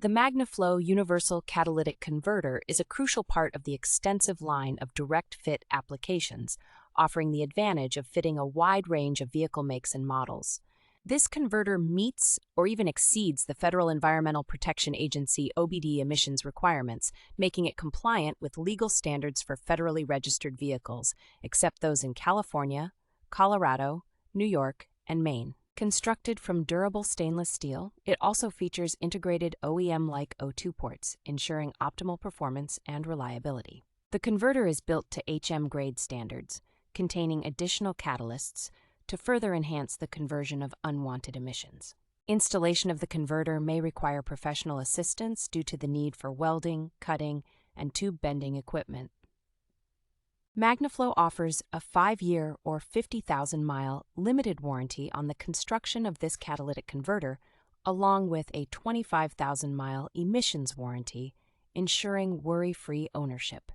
The MagnaFlow Universal Catalytic Converter is a crucial part of the extensive line of direct-fit applications, offering the advantage of fitting a wide range of vehicle makes and models. This converter meets or even exceeds the Federal Environmental Protection Agency OBDII emissions requirements, making it compliant with legal standards for federally registered vehicles, except those in California, Colorado, New York, and Maine. Constructed from durable stainless steel, it also features integrated OEM-like O2 ports, ensuring optimal performance and reliability. The converter is built to HM-grade standards, containing additional catalysts to further enhance the conversion of unwanted emissions. Installation of the converter may require professional assistance due to the need for welding, cutting, and tube bending equipment. MagnaFlow offers a 5-year or 50,000-mile limited warranty on the construction of this catalytic converter, along with a 25,000-mile emissions warranty, ensuring worry-free ownership.